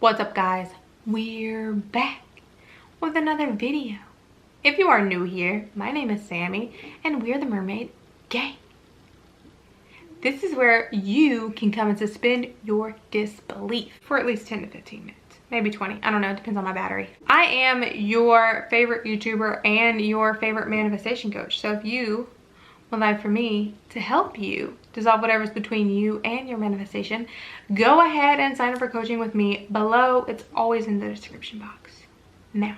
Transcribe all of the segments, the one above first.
What's up, guys? We're back with another video. If you are new here, my name is Sammy and we're the Mermaid Gang. This is where you can come and suspend your disbelief for at least 10 to 15 minutes, maybe 20. I don't know, it depends on my battery. I am your favorite YouTuber and your favorite manifestation coach. So if you would like for me to help you dissolve whatever's between you and your manifestation, go ahead and sign up for coaching with me below. It's always in the description box. Now,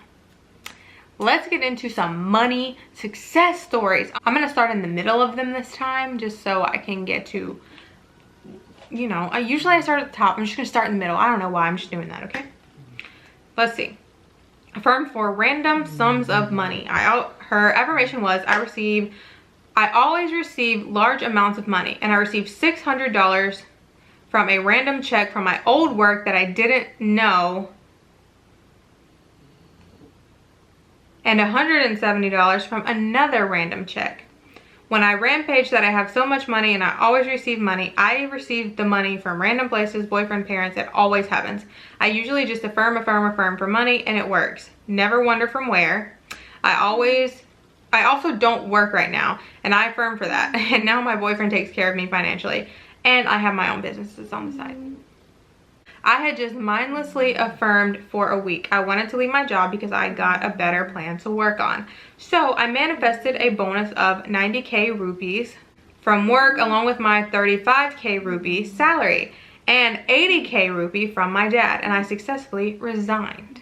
let's get into some money success stories. I'm gonna start in the middle of them this time, just so I can get to, you know, I start at the top. I'm just gonna start in the middle. I don't know why, I'm just doing that, okay? Let's see. Affirm for random sums of money. Her affirmation was, I always receive large amounts of money, and I received $600 from a random check from my old work that I didn't know, and $170 from another random check. When I rampage that I have so much money and I always receive money, I receive the money from random places, boyfriend, parents. It always happens. I usually just affirm for money, and it works. Never wonder from where. I also don't work right now, and I affirm for that. And now my boyfriend takes care of me financially, and I have my own businesses on the side. I had just mindlessly affirmed for a week. I wanted to leave my job because I got a better plan to work on. So I manifested a bonus of 90K rupees from work, along with my 35K rupee salary and 80K rupee from my dad, and I successfully resigned.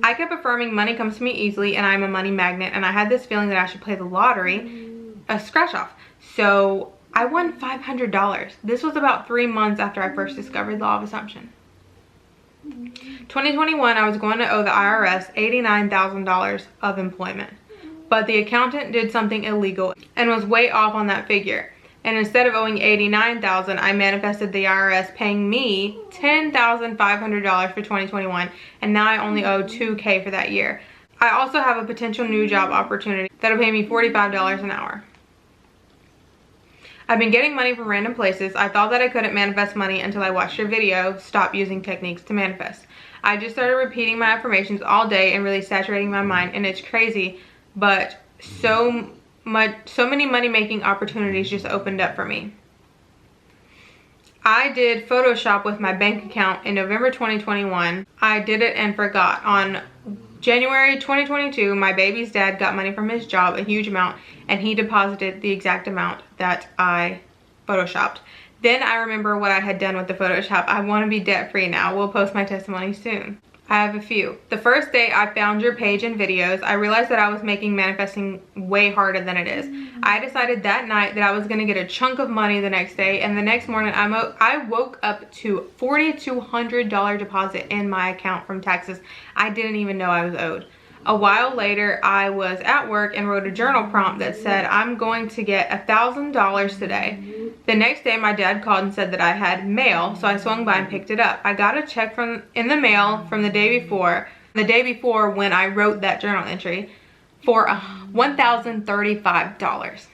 I kept affirming money comes to me easily and I'm a money magnet, and I had this feeling that I should play the lottery, a scratch off. So I won $500. This was about 3 months after I first discovered law of assumption. 2021, I was going to owe the IRS $89,000 of employment, but the accountant did something illegal and was way off on that figure. And instead of owing $89,000, I manifested the IRS paying me $10,500 for 2021, and now I only owe $2K for that year. I also have a potential new job opportunity that'll pay me $45 an hour. I've been getting money from random places. I thought that I couldn't manifest money until I watched your video, Stop Using Techniques to Manifest. I just started repeating my affirmations all day and really saturating my mind, and it's crazy, but so many money-making opportunities just opened up for me. I did Photoshop with my bank account in November 2021. I did it and forgot. On January 2022, my baby's dad got money from his job, a huge amount, and he deposited the exact amount that I Photoshopped. Then I remember what I had done with the Photoshop. I want to be debt-free now. We'll post my testimony soon. I have a few. The first day I found your page and videos, I realized that I was making manifesting way harder than it is. I decided that night that I was gonna get a chunk of money the next day, and the next morning I woke up to $4,200 deposit in my account from taxes I didn't even know I was owed. A while later, I was at work and wrote a journal prompt that said, I'm going to get $1,000 today. The next day, my dad called and said that I had mail, so I swung by and picked it up. I got a check in the mail from the day before when I wrote that journal entry, for $1,035.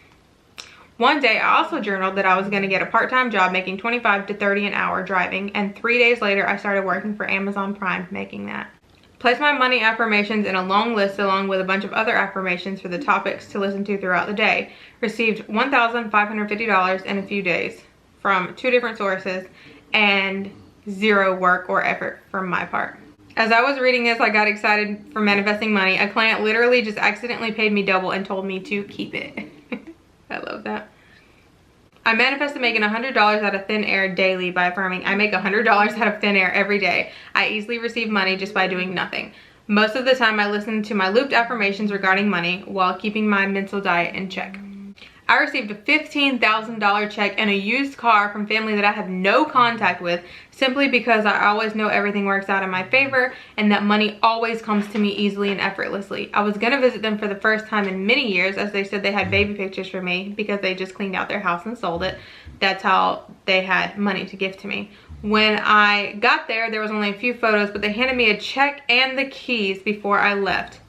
One day, I also journaled that I was going to get a part-time job making $25 to $30 an hour driving, and 3 days later, I started working for Amazon Prime making that. Placed my money affirmations in a long list along with a bunch of other affirmations for the topics to listen to throughout the day. Received $1,550 in a few days from 2 different sources, and 0 work or effort from my part. As I was reading this, I got excited for manifesting money. A client literally just accidentally paid me double and told me to keep it. I love that. I manifested making $100 out of thin air daily by affirming, I make $100 out of thin air every day. I easily receive money just by doing nothing. Most of the time I listen to my looped affirmations regarding money while keeping my mental diet in check. I received a $15,000 check and a used car from family that I have no contact with, simply because I always know everything works out in my favor and that money always comes to me easily and effortlessly. I was gonna visit them for the first time in many years, as they said they had baby pictures for me because they just cleaned out their house and sold it. That's how they had money to give to me. When I got there, there was only a few photos, but they handed me a check and the keys before I left.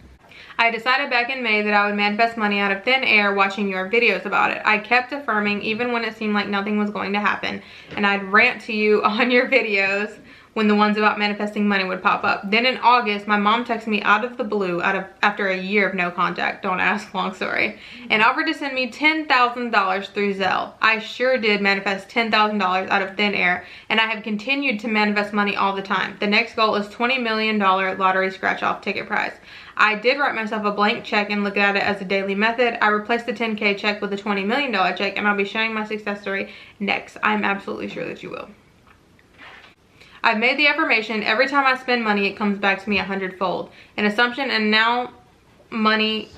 I decided back in May that I would manifest money out of thin air watching your videos about it. I kept affirming even when it seemed like nothing was going to happen, and I'd rant to you on your videos when the ones about manifesting money would pop up. Then in August, my mom texted me out of the blue after a year of no contact, don't ask, long story, and offered to send me $10,000 through Zelle. I sure did manifest $10,000 out of thin air, and I have continued to manifest money all the time. The next goal is $20 million lottery scratch-off ticket prize. I did write myself a blank check and look at it as a daily method. I replaced the 10K check with a $20 million check, and I'll be sharing my success story next. I'm absolutely sure that you will. I've made the affirmation, every time I spend money, it comes back to me 100-fold. An assumption, and now money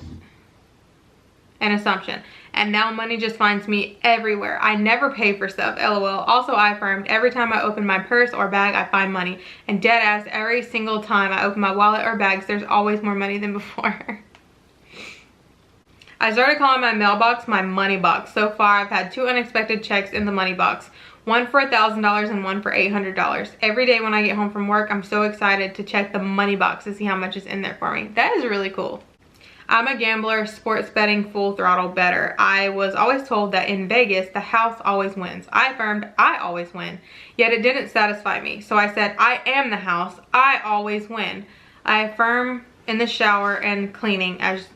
just finds me everywhere. I never pay for stuff, lol. Also, I affirmed, every time I open my purse or bag, I find money. And dead ass, every single time I open my wallet or bags, there's always more money than before. I started calling my mailbox my money box. So far, I've had 2 unexpected checks in the money box. One for $1,000 and one for $800. Every day when I get home from work, I'm so excited to check the money box to see how much is in there for me. That is really cool. I'm a gambler, sports betting, full throttle better. I was always told that in Vegas, the house always wins. I affirmed I always win, yet it didn't satisfy me. So I said, I am the house, I always win. I affirm in the shower and cleaning as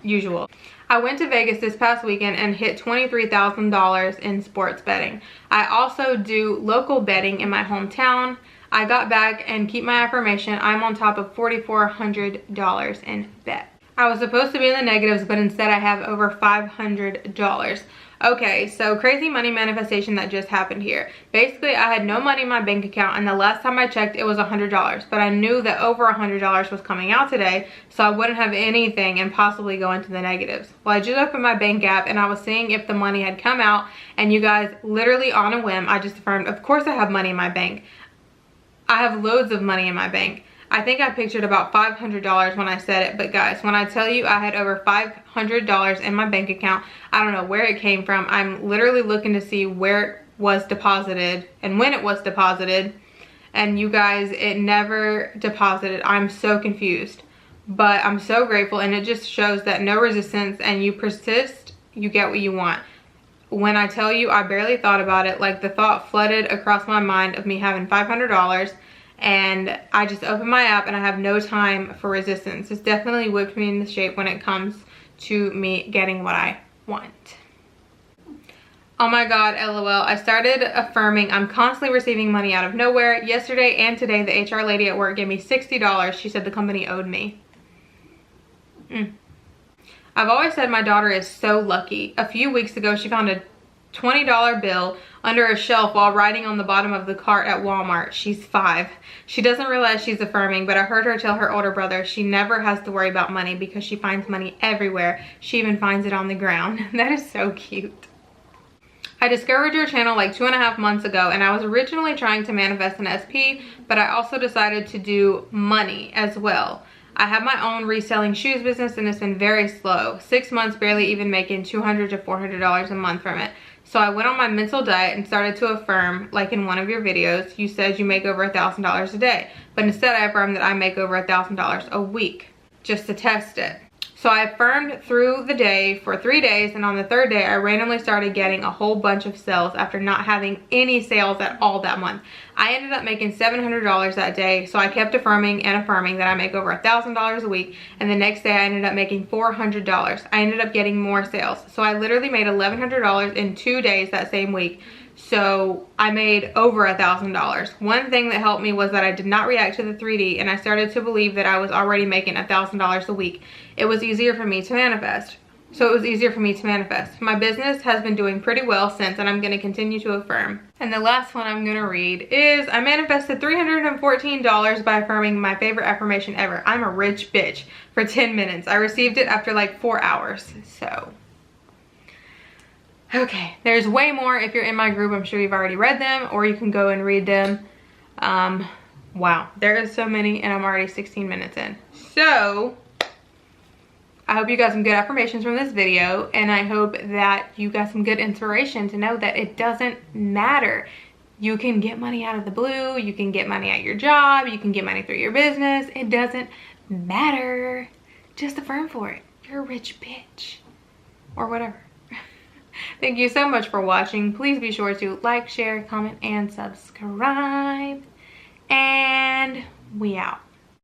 usual. I went to Vegas this past weekend and hit $23,000 in sports betting. I also do local betting in my hometown. I got back and keep my affirmation. I'm on top of $4,400 in bet. I was supposed to be in the negatives, but instead I have over $500. Okay, so crazy money manifestation that just happened here. Basically, I had no money in my bank account, and the last time I checked, it was $100. But I knew that over $100 was coming out today, so I wouldn't have anything and possibly go into the negatives. Well, I just opened my bank app, and I was seeing if the money had come out, and you guys, literally on a whim, I just affirmed, of course I have money in my bank. I have loads of money in my bank. I think I pictured about $500 when I said it, but guys, when I tell you I had over $500 in my bank account, I don't know where it came from. I'm literally looking to see where it was deposited and when it was deposited, and you guys, it never deposited. I'm so confused, but I'm so grateful, and it just shows that no resistance, and you persist, you get what you want. When I tell you I barely thought about it, like the thought flooded across my mind of me having $500, and I just opened my app and I have no time for resistance. It's definitely whipped me into shape when it comes to me getting what I want. Oh my god, lol. I started affirming I'm constantly receiving money out of nowhere. Yesterday and today, the HR lady at work gave me $60. She said the company owed me. I've always said my daughter is so lucky. A few weeks ago, she found a $20 bill under a shelf while riding on the bottom of the cart at Walmart. She's 5. She doesn't realize she's affirming, but I heard her tell her older brother she never has to worry about money because she finds money everywhere. She even finds it on the ground. That is so cute. I discovered your channel like 2.5 months ago, and I was originally trying to manifest an SP, but I also decided to do money as well. I have my own reselling shoes business, and it's been very slow. 6 months, barely even making $200 to $400 a month from it. So I went on my mental diet and started to affirm, like in one of your videos, you said you make over $1,000 a day. But instead I affirmed that I make over $1,000 a week, just to test it. So I affirmed through the day for 3 days, and on the 3rd day I randomly started getting a whole bunch of sales after not having any sales at all that month. I ended up making $700 that day, so I kept affirming and affirming that I make over $1,000 a week, and the next day I ended up making $400. I ended up getting more sales. So I literally made $1,100 in 2 days that same week. So I made over $1,000. One thing that helped me was that I did not react to the 3D, and I started to believe that I was already making $1,000 a week. It was easier for me to manifest. My business has been doing pretty well since, and I'm going to continue to affirm. And the last one I'm going to read is, I manifested $314 by affirming my favorite affirmation ever. I'm a rich bitch for 10 minutes. I received it after like 4 hours. So okay, there's way more. If you're in my group, I'm sure you've already read them, or you can go and read them. Wow, there is so many, and I'm already 16 minutes in. So I hope you got some good affirmations from this video, and I hope that you got some good inspiration to know that it doesn't matter. You can get money out of the blue, you can get money at your job, you can get money through your business. It doesn't matter. just affirm for it. You're a rich bitch. Or whatever. Thank you so much for watching. Please be sure to like, share, comment, and subscribe. And we out.